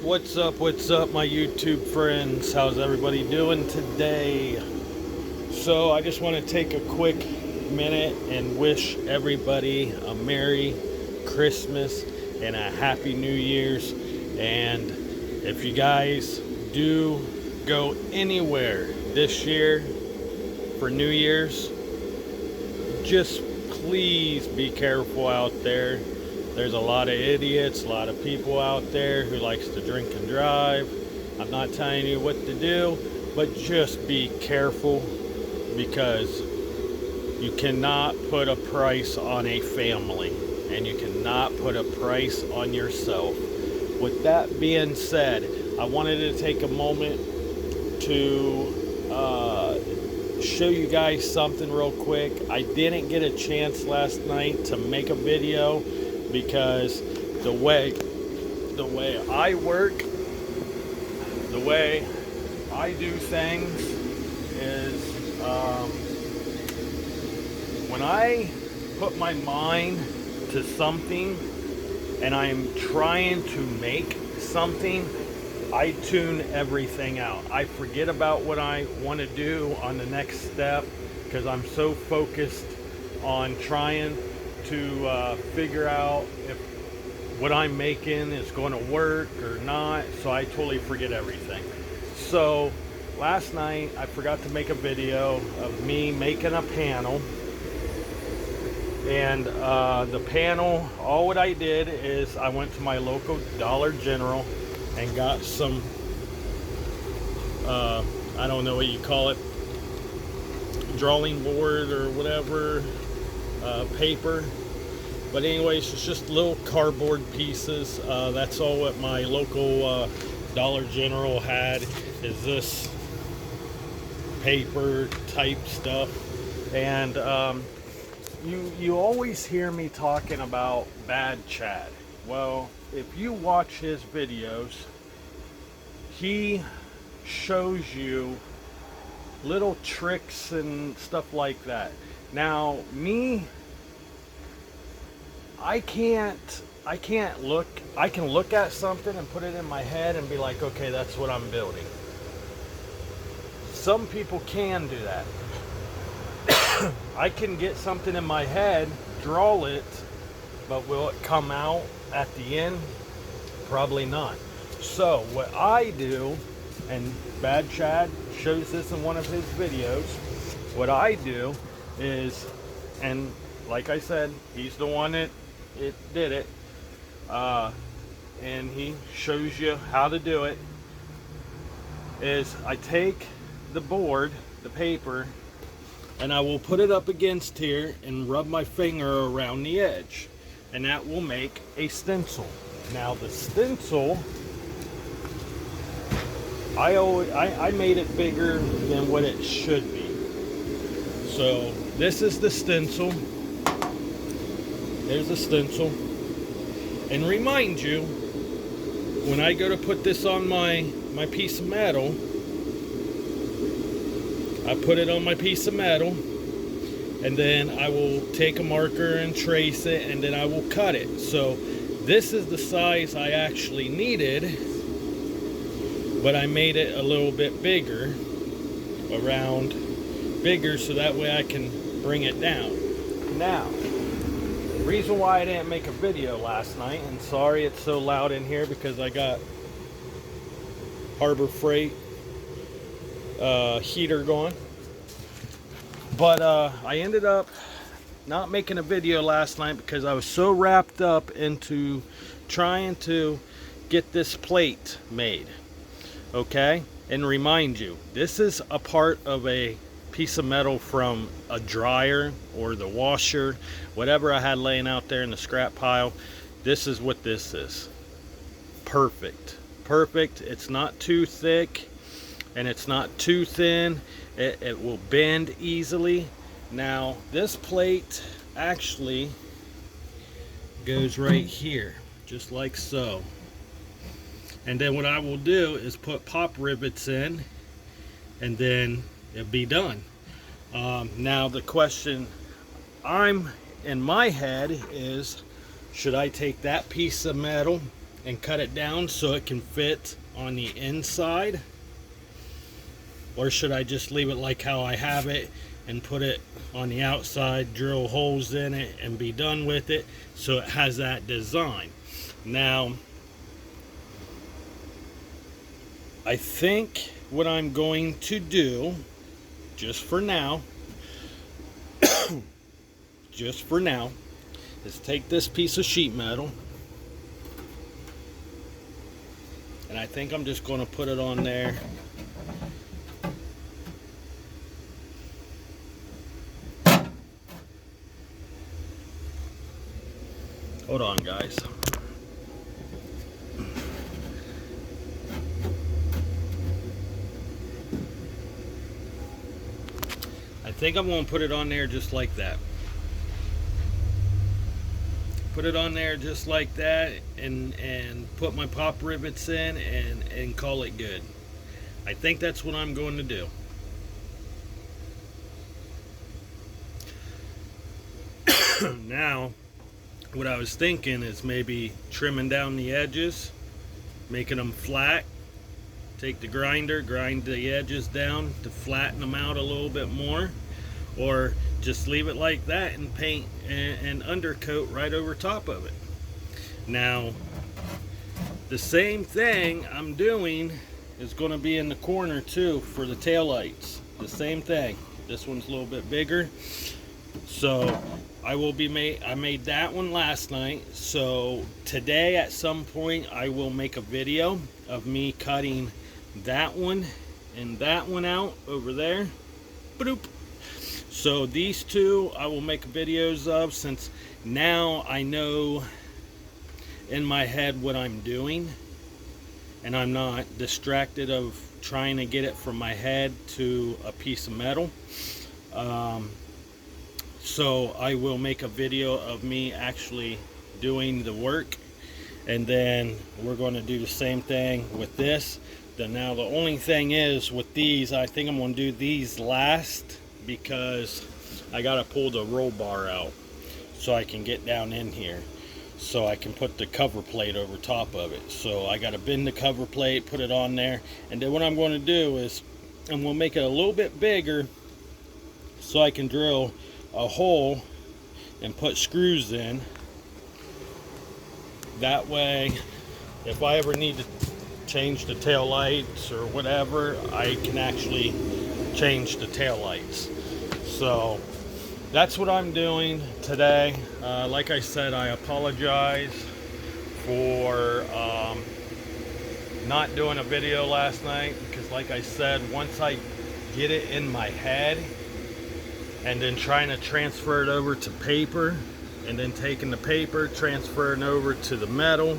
What's up, my YouTube friends? How's everybody doing today? So, I just want to take a quick minute and wish everybody a Merry Christmas and a Happy New Year's. And if you guys do go anywhere this year for New Year's, just please be careful out there. There's a lot of idiots, a lot of people out there who likes to drink and drive. I'm not telling you what to do, but just be careful, because you cannot put a price on a family, and you cannot put a price on yourself. With that being said, I wanted to take a moment to show you guys something real quick. I didn't get a chance last night to make a video because the way I work, the way I do things is when I put my mind to something and I'm trying to make something, I tune everything out. I forget about what I want to do on the next step because I'm so focused on trying to figure out if what I'm making is going to work or not. So I totally forget everything. So last night I forgot to make a video of me making a panel. And the panel, all what I did is I went to my local Dollar General and got some, I don't know what you call it, drawing board or whatever, paper. But anyways, it's just little cardboard pieces. That's all what my local Dollar General had, is this paper type stuff. And you always hear me talking about Bad Chad. Well, if you watch his videos, he shows you little tricks and stuff like that. Now, me, I can look at something and put it in my head and be like, okay, that's what I'm building. Some people can do that. I can get something in my head, draw it, but will it come out at the end? Probably not. So what I do, and Bad Chad shows this in one of his videos, what I do is, and like I said, he's the one that did it, and he shows you how to do it, is I take the board, the paper, and I will put it up against here and rub my finger around the edge, and that will make a stencil. Now the stencil, I made it bigger than what it should be. So this is the stencil. There's the stencil. And remind you, when I go to put this on my piece of metal, I put it on my piece of metal, and then I will take a marker and trace it, and then I will cut it. So this is the size I actually needed, but I made it a little bit bigger, around bigger, so that way I can bring it down. Now, the reason why I didn't make a video last night, and sorry it's so loud in here because I got Harbor Freight heater going, but I ended up not making a video last night because I was so wrapped up into trying to get this plate made. Okay, and remind you, this is a part of a piece of metal from a dryer or the washer, whatever I had laying out there in the scrap pile. This is what this is. Perfect. It's not too thick and it's not too thin. It will bend easily. Now this plate actually goes right here, just like so. And then what I will do is put pop rivets in, and then it'll be done. Now the question I'm in my head is, should I take that piece of metal and cut it down so it can fit on the inside? Or should I just leave it like how I have it and put it on the outside, drill holes in it, and be done with it so it has that design? Now, I think what I'm going to do, just for now, is take this piece of sheet metal, and I think I'm just going to put it on there. Hold on, guys. I think I'm going to put it on there just like that. Put it on there just like that, and put my pop rivets in and call it good. I think that's what I'm going to do. Now, what I was thinking is maybe trimming down the edges, making them flat. Take the grinder, grind the edges down to flatten them out a little bit more, or just leave it like that and paint an undercoat right over top of it. Now, the same thing I'm doing is going to be in the corner too for the taillights. The same thing. This one's a little bit bigger. So I made that one last night. So today at some point I will make a video of me cutting that one and that one out over there. Boop. So these two I will make videos of, since now I know in my head what I'm doing and I'm not distracted of trying to get it from my head to a piece of metal. So I will make a video of me actually doing the work, and then we're going to do the same thing with this. Then now the only thing is with these, I think I'm going to do these last, because I got to pull the roll bar out so I can get down in here, so I can put the cover plate over top of it. So I got to bend the cover plate, put it on there, and then what I'm going to do is I'm going to make it a little bit bigger so I can drill a hole and put screws in. That way, if I ever need to change the tail lights or whatever, I can actually change the tail lights. So that's what I'm doing today. Like I said, I apologize for not doing a video last night, because like I said, once I get it in my head and then trying to transfer it over to paper, and then taking the paper, transferring over to the metal,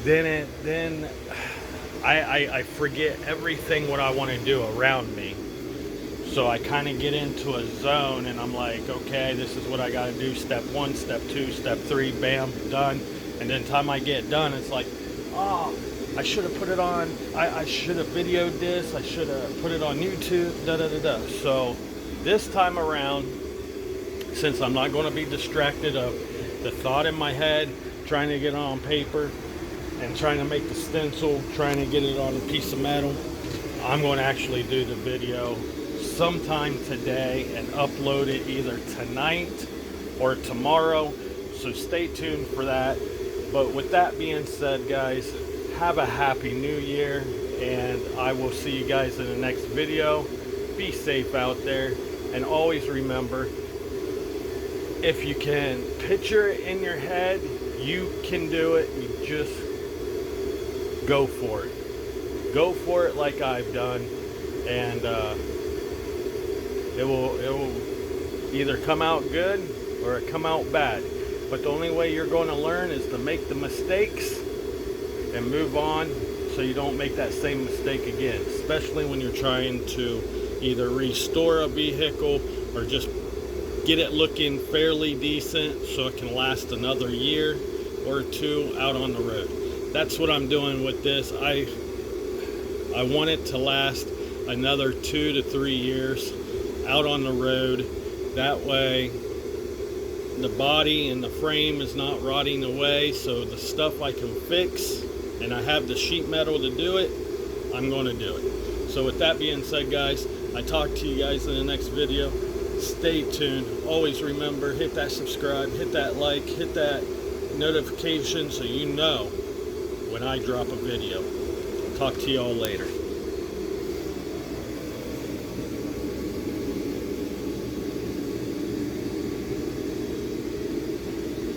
then I forget everything what I want to do around me. So I kind of get into a zone, and I'm like, okay, this is what I got to do. Step 1, step 2, step 3, bam, done. And then time I get done, it's like, oh, I should have put it on, I should have videoed this, I should have put it on YouTube, da-da-da-da. So this time around, since I'm not going to be distracted of the thought in my head, trying to get it on paper and trying to make the stencil, trying to get it on a piece of metal, I'm going to actually do the video sometime today and upload it either tonight or tomorrow. So stay tuned for that. But with that being said, guys, have a happy new year, and I will see you guys in the next video. Be safe out there, and always remember, if you can picture it in your head, you can do it. You just go for it. Go for it like I've done, and it will either come out good or it come out bad. But the only way you're going to learn is to make the mistakes and move on, so you don't make that same mistake again, especially when you're trying to either restore a vehicle or just get it looking fairly decent so it can last another year or two out on the road. That's what I'm doing with this. I want it to last another 2 to 3 years out on the road. That way the body and the frame is not rotting away. So the stuff I can fix, and I have the sheet metal to do it, I'm going to do it. So with that being said, guys, I talk to you guys in the next video. Stay tuned. Always remember, hit that subscribe, hit that like, hit that notification so you know when I drop a video. Talk to you all later.